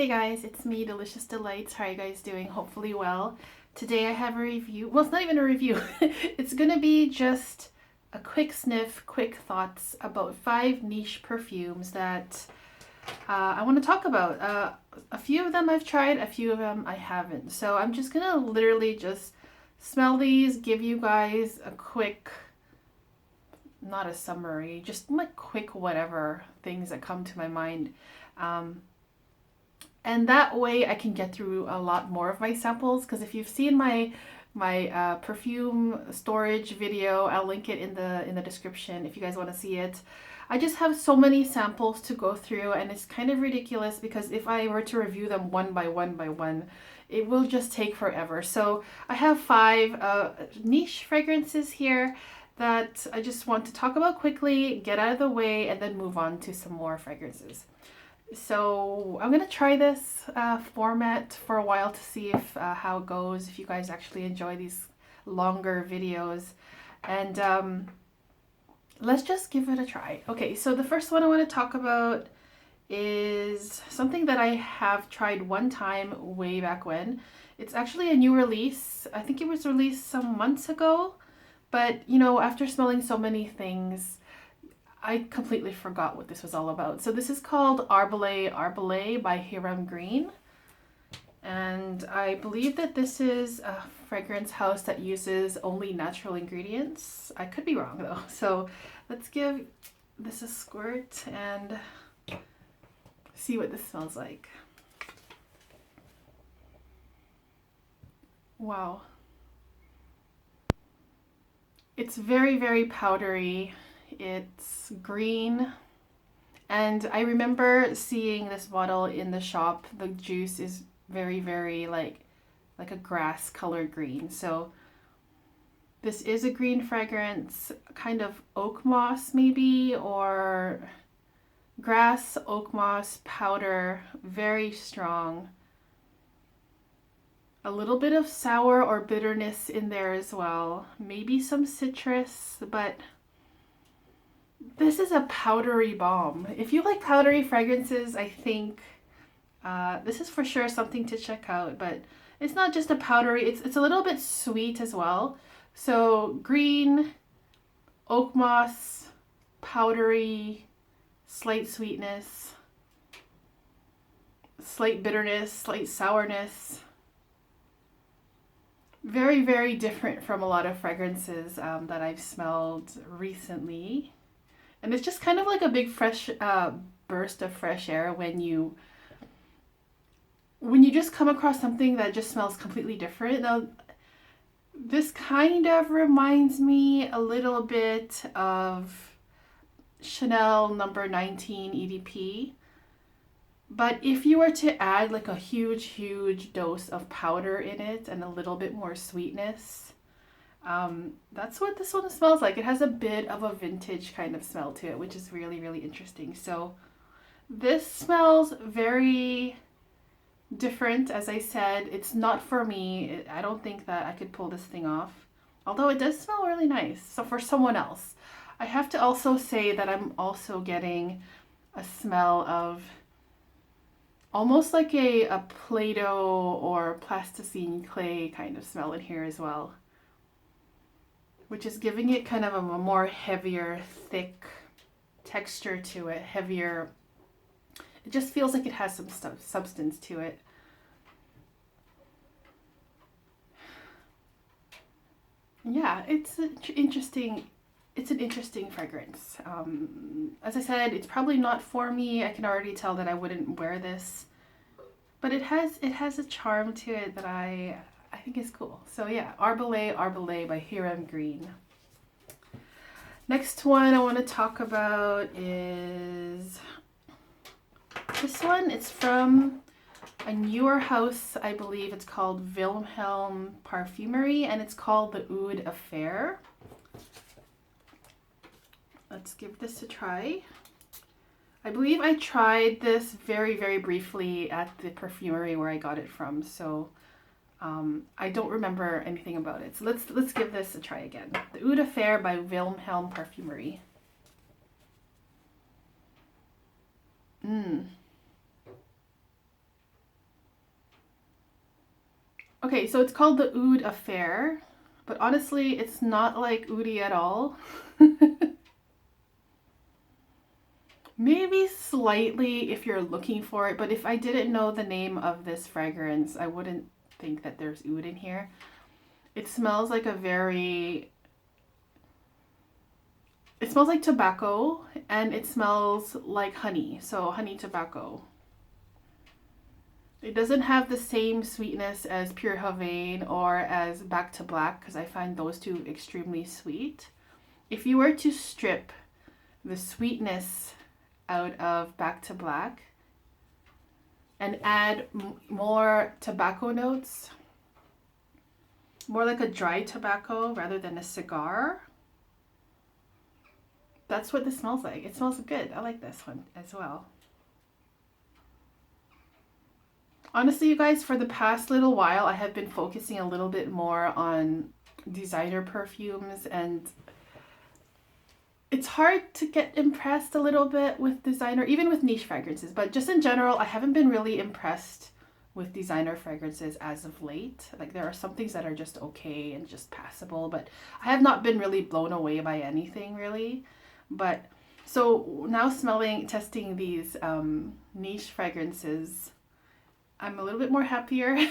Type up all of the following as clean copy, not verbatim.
Hey guys, it's me, Delicious Delights. How are you guys doing? Hopefully well. Today I have a review. Well, it's not even a review. It's gonna be just a quick sniff, quick thoughts about 5 niche perfumes that I want to talk about. A few of them I've tried, a few of them I haven't. So I'm just gonna literally just smell these, give you guys a quick, not a summary, just like quick whatever things that come to my mind. And that way I can get through a lot more of my samples, because if you've seen my perfume storage video, I'll link it in the description if you guys want to see it. I just have so many samples to go through, and it's kind of ridiculous because if I were to review them one by one, it will just take forever. So I have 5 niche fragrances here that I just want to talk about quickly, get out of the way, and then move on to some more fragrances. So I'm gonna try this format for a while to see if how it goes, if you guys actually enjoy these longer videos, and let's just give it a try. Okay, so the first one I want to talk about is something that I have tried one time way back when. It's actually a new release. I think it was released some months ago, but you know, after smelling so many things, I completely forgot what this was all about. So this is called Arbole Arbole by Hiram Green. And I believe that this is a fragrance house that uses only natural ingredients. I could be wrong though. So let's give this a squirt and see what this smells like. Wow. It's very, very powdery. It's green, and I remember seeing this bottle in the shop. The juice is very, very like a grass colored green. So this is a green fragrance, kind of oak moss maybe, or grass, oak moss, powder, very strong. A little bit of sour or bitterness in there as well. Maybe some citrus, but this is a powdery bomb. If you like powdery fragrances, I think this is for sure something to check out. But it's not just a powdery, it's a little bit sweet as well. So green, oak moss, powdery, slight sweetness, slight bitterness, slight sourness. Very, very different from a lot of fragrances that I've smelled recently. And it's just kind of like a big fresh burst of fresh air when you just come across something that just smells completely different. Now, this kind of reminds me a little bit of Chanel number 19 EDP. But if you were to add like a huge, huge dose of powder in it and a little bit more sweetness, that's what this one smells like. It has a bit of a vintage kind of smell to it, which is really, really interesting. So this smells very different. As I said, it's not for me. I don't think that I could pull this thing off, although it does smell really nice. So for someone else, I have to also say that I'm also getting a smell of almost like a Play-Doh or plasticine clay kind of smell in here as well, which is giving it kind of a more heavier, thick texture to it, heavier. It just feels like it has some substance to it. Yeah, it's an interesting fragrance. As I said, it's probably not for me. I can already tell that I wouldn't wear this, but it has a charm to it that I think is cool. So yeah, Arbole Arbole by Hiram Green. Next one I want to talk about is this one. It's from a newer house, I believe. It's called Vilhelm Parfumerie, and it's called the Eau de Cupcakes. Let's give this a try. I believe I tried this very, very briefly at the perfumery where I got it from, so I don't remember anything about it. So let's give this a try again. The Eau de Cupcakes by Vilhelm Parfumerie. Okay, so it's called the Oud Affair, but honestly, it's not like oudy at all. Maybe slightly if you're looking for it, but if I didn't know the name of this fragrance, I wouldn't think that there's oud in here. It smells like it smells like tobacco, and it smells like honey, so honey tobacco. It doesn't have the same sweetness as Pure Havane or as Back to Black, because I find those two extremely sweet. If you were to strip the sweetness out of Back to Black and add more tobacco notes, more like a dry tobacco rather than a cigar, that's what this smells like. It smells good. I like this one as well. Honestly, you guys, for the past little while, I have been focusing a little bit more on designer perfumes, and it's hard to get impressed a little bit with designer, even with niche fragrances, but just in general, I haven't been really impressed with designer fragrances as of late. Like, there are some things that are just okay and just passable, but I have not been really blown away by anything really. But so now testing these niche fragrances, I'm a little bit more happier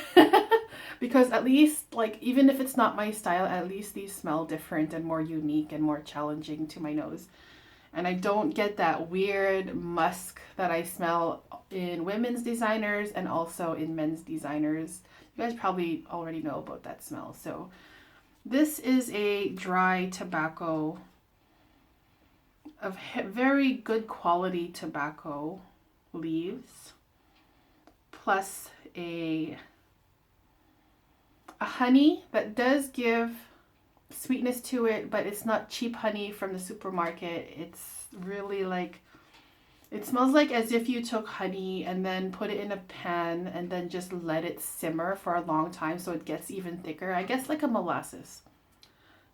because at least, like, even if it's not my style, at least these smell different and more unique and more challenging to my nose. And I don't get that weird musk that I smell in women's designers and also in men's designers. You guys probably already know about that smell. So this is a dry tobacco of very good quality tobacco leaves, plus a honey that does give sweetness to it, but it's not cheap honey from the supermarket. It's really like, it smells like as if you took honey and then put it in a pan and then just let it simmer for a long time so it gets even thicker. I guess like a molasses.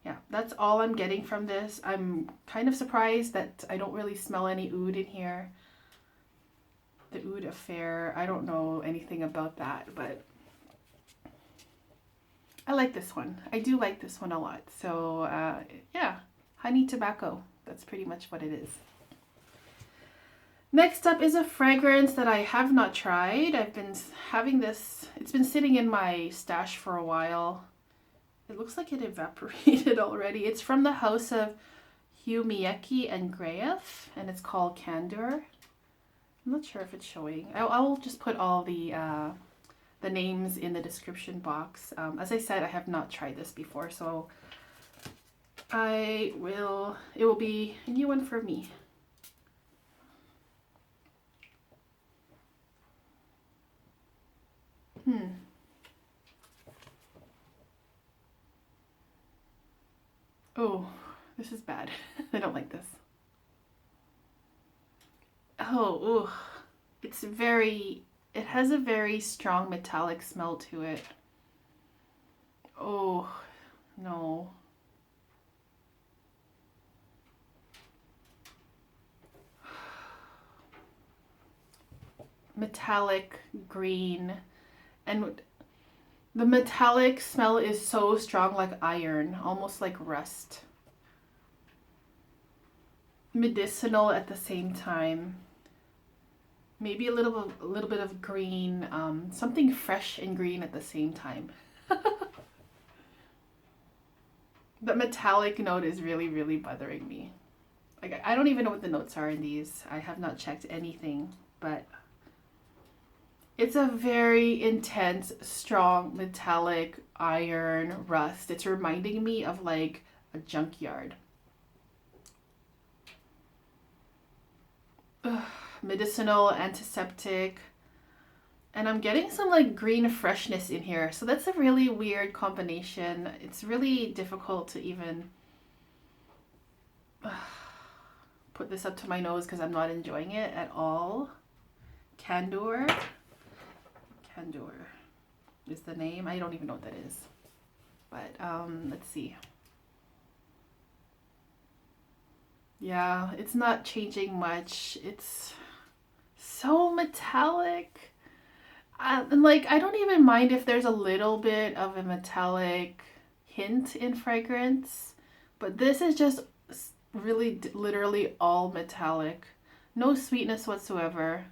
Yeah, that's all I'm getting from this. I'm kind of surprised that I don't really smell any oud in here. The Oud Affair, I don't know anything about that, but I like this one. I do like this one a lot. So yeah, honey tobacco. That's pretty much what it is. Next up is a fragrance that I have not tried. I've been having this, it's been sitting in my stash for a while. It looks like it evaporated already. It's from the house of Humiecki and Graef, and it's called Candour. I'm not sure if it's showing. I'll just put all the names in the description box. As I said, I have not tried this before, so it will be a new one for me. Oh, this is bad. I don't like this. Oh, ooh. It has a very strong metallic smell to it. Oh, no. Metallic green, and the metallic smell is so strong, like iron, almost like rust. Medicinal at the same time. Maybe a little bit of green, something fresh and green at the same time. The metallic note is really, really bothering me. Like, I don't even know what the notes are in these. I have not checked anything, but it's a very intense, strong, metallic iron rust. It's reminding me of like a junkyard. Ugh. Medicinal, antiseptic, and I'm getting some like green freshness in here, so that's a really weird combination. It's really difficult to even put this up to my nose because I'm not enjoying it at all. Candour is the name. I don't even know what that is, but let's see. Yeah, it's not changing much. It's so metallic. And like, I don't even mind if there's a little bit of a metallic hint in fragrance, but this is just really literally all metallic. No sweetness whatsoever.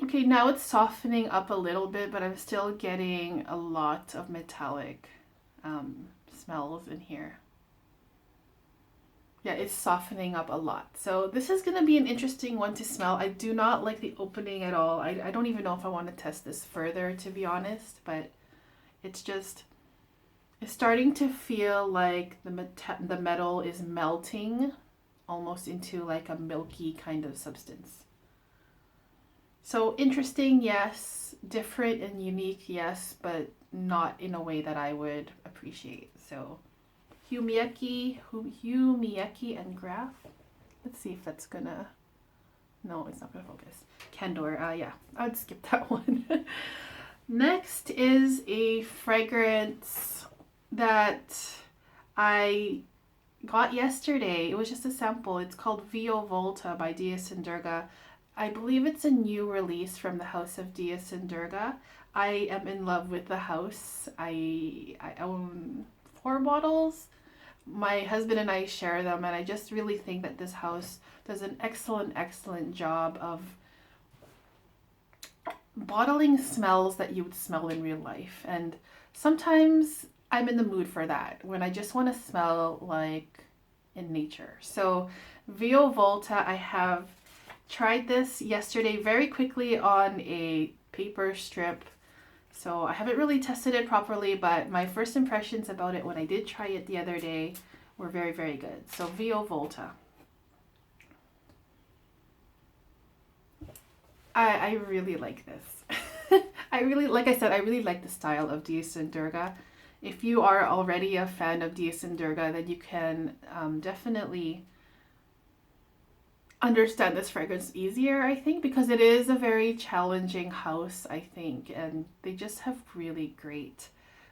Okay, now it's softening up a little bit, but I'm still getting a lot of metallic smells in here. Yeah, it's softening up a lot. So this is going to be an interesting one to smell. I do not like the opening at all. I don't even know if I want to test this further, to be honest, but it's just, it's starting to feel like the metal is melting almost into like a milky kind of substance. So interesting, yes. Different and unique, yes, but not in a way that I would appreciate. So Humiecki and Graef. Let's see if that's gonna. No, it's not gonna focus. Candour. Yeah, I would skip that one. Next is a fragrance that I got yesterday. It was just a sample. It's called Vio Volta by Durga. I believe it's a new release from the house of Durga. I am in love with the house. I own 4 bottles. My husband and I share them, and I just really think that this house does an excellent job of bottling smells that you would smell in real life. And sometimes I'm in the mood for that, when I just want to smell like in nature. So Vio Volta, I have tried this yesterday very quickly on a paper strip. So I haven't really tested it properly, but my first impressions about it when I did try it the other day were very good. So Vio Volta. I really like this. I really, like I said, I really like the style of Durga. If you are already a fan of Durga, then you can definitely understand this fragrance easier, I think, because it is a very challenging house, I think, and they just have really great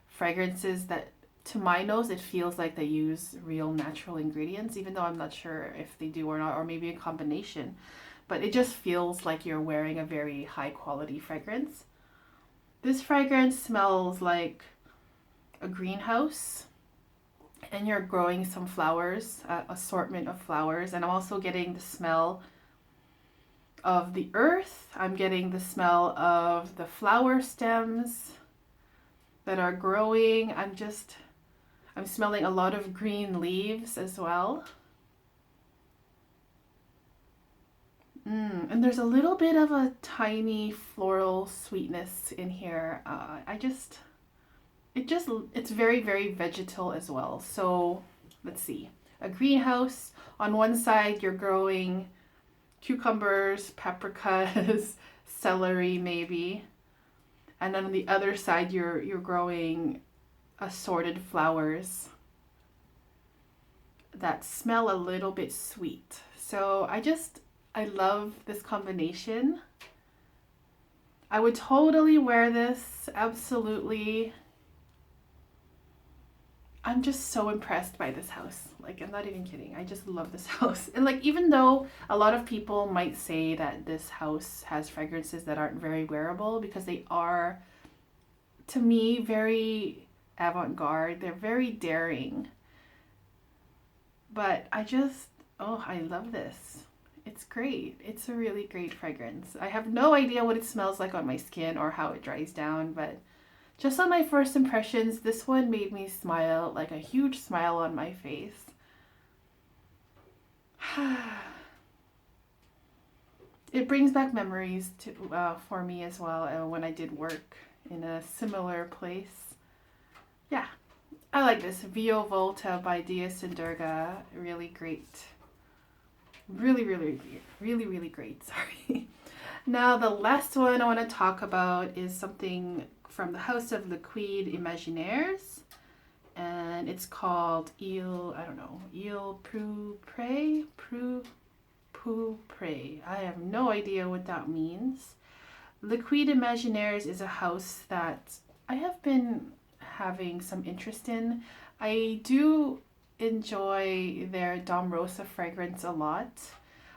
fragrances that, to my nose, it feels like they use real natural ingredients, even though I'm not sure if they do or not, or maybe a combination, but it just feels like you're wearing a very high quality fragrance. This fragrance smells like a greenhouse, and you're growing some flowers, assortment of flowers, and I'm also getting the smell of the earth. I'm getting the smell of the flower stems that are growing. I'm smelling a lot of green leaves as well. And there's a little bit of a tiny floral sweetness in here. It's very vegetal as well. So let's see, a greenhouse. On one side you're growing cucumbers, paprikas, celery maybe, and then on the other side you're growing assorted flowers that smell a little bit sweet. So I love this combination. I would totally wear this, absolutely. I'm just so impressed by this house. Like, I'm not even kidding. I just love this house. And like, even though a lot of people might say that this house has fragrances that aren't very wearable, because they are, to me, very avant-garde. They're very daring. But I love this. It's great. It's a really great fragrance. I have no idea what it smells like on my skin or how it dries down, but just on my first impressions, this one made me smile, like a huge smile on my face. It brings back memories for me as well, when I did work in a similar place. Yeah, I like this. Vio Volta by Durga. Really great. Really great. Sorry. Now the last one I want to talk about is something from the house of Liquide Imaginaires, and it's called Eau Pourpre. I have no idea what that means. Liquide Imaginaires is a house that I have been having some interest in. I do enjoy their Dom Rosa fragrance a lot.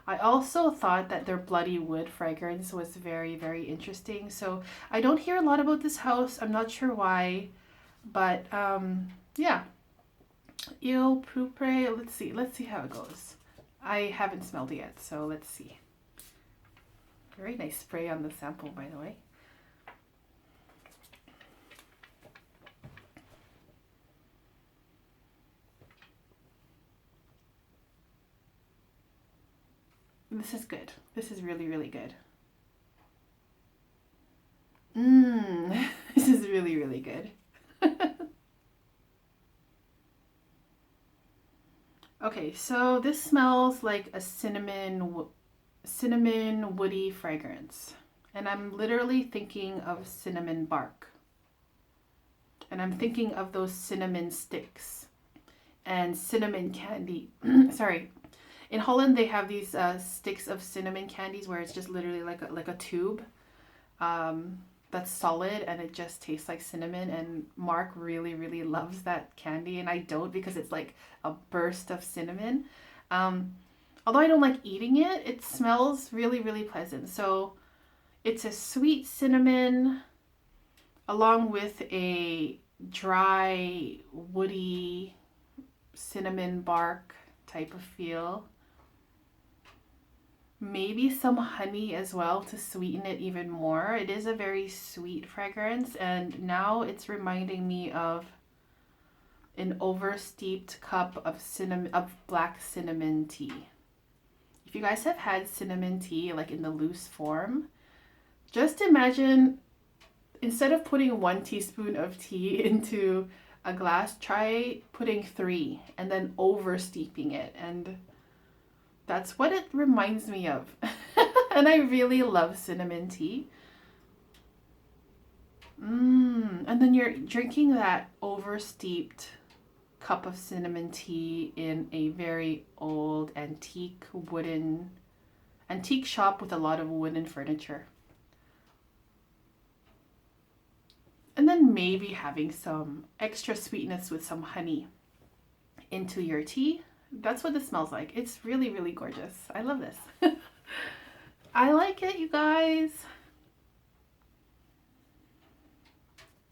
I also thought that their Bloody Wood fragrance was very, very interesting. So I don't hear a lot about this house. I'm not sure why, but yeah. Eau Pourpre, let's see how it goes. I haven't smelled it yet, so let's see. Very nice spray on the sample, by the way. This is good. This is really, really good. This is really, really good. Okay, so this smells like a cinnamon woody fragrance. And I'm literally thinking of cinnamon bark. And I'm thinking of those cinnamon sticks and cinnamon candy. Sorry. In Holland, they have these sticks of cinnamon candies where it's just literally like a tube that's solid and it just tastes like cinnamon. And Mark really, really loves that candy, and I don't, because it's like a burst of cinnamon. Although I don't like eating it, it smells really, really pleasant. So it's a sweet cinnamon along with a dry, woody cinnamon bark type of feel. Maybe some honey as well to sweeten it even more. It is a very sweet fragrance, and now it's reminding me of an oversteeped cup of black cinnamon tea. If you guys have had cinnamon tea like in the loose form, just imagine, instead of putting 1 teaspoon of tea into a glass, try putting 3 and then oversteeping it, and that's what it reminds me of. And I really love cinnamon tea. And then you're drinking that oversteeped cup of cinnamon tea in a very old antique shop with a lot of wooden furniture. And then maybe having some extra sweetness with some honey into your tea. That's what this smells like. It's really, really gorgeous. I love this. I like it, you guys.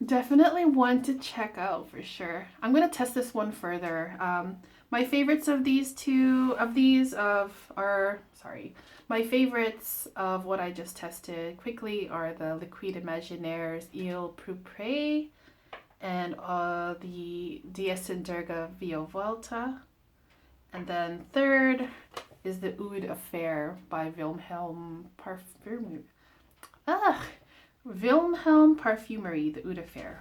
Definitely one to check out for sure. I'm going to test this one further. My favorites of my favorites of what I just tested quickly are the Liquid Imaginaires Eau de Cupcakes and the Durga Vio Volta. And then third is the Eau de Cupcakes by Vilhelm Parfumerie. Vilhelm Parfumerie, the Eau de Cupcakes.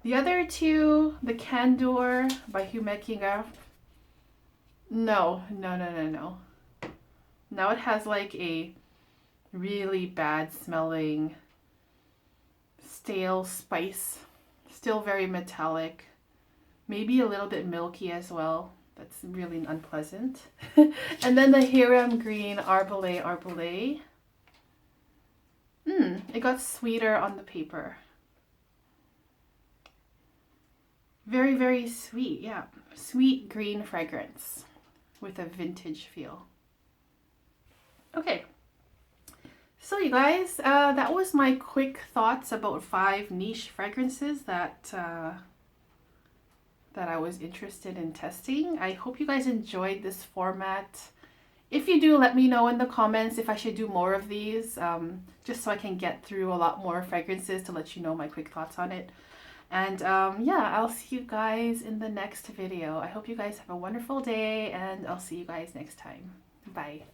The other two, the Candour by Humiecki and Graef. No. Now it has like a really bad smelling stale spice. Still very metallic. Maybe a little bit milky as well. That's really unpleasant. And then the Hiram Green Arbole Arbole. It got sweeter on the paper. Very, very sweet, yeah. Sweet green fragrance with a vintage feel. Okay. So you guys, that was my quick thoughts about 5 niche fragrances that I was interested in testing. I hope you guys enjoyed this format. If you do, let me know in the comments if I should do more of these, just so I can get through a lot more fragrances to let you know my quick thoughts on it. And yeah, I'll see you guys in the next video. I hope you guys have a wonderful day, and I'll see you guys next time. Bye.